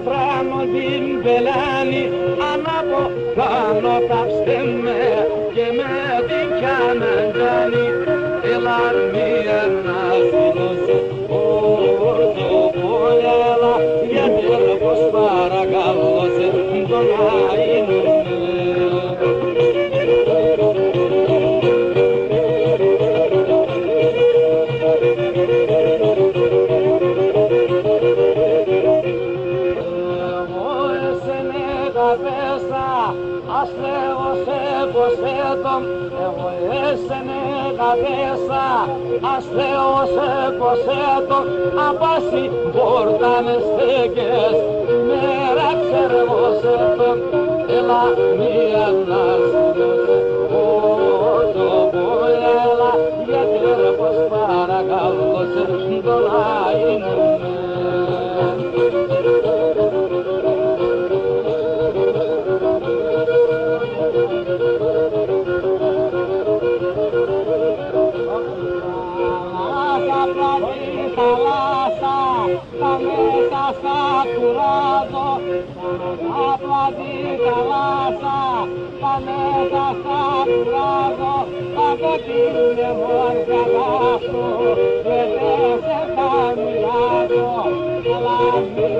τρένο την πελάνη, ανάπω πάνω πάψτε με και με την κιαναντάνη. Έλα μία να φιλώσω, ορτοπόλια, γιατί πως παρακαλώ σε τον αείνο. Εγώ έσαινε καδέσα, ας Θεό σε ποσέτω, απάσει πόρτα με στέκες, μέρα ξερβόσετο, έλα μία να σιλιώσαι, το πόλελα, γιατί ρε πως παρακαλώ σε τον αείνο. Τα μέσα στα κουράζω, απλά την θαλάσσα, τα μέσα στα κουράζω, από την μόρφια δάσου, και δεν σε καμιλάζω, αλλά μην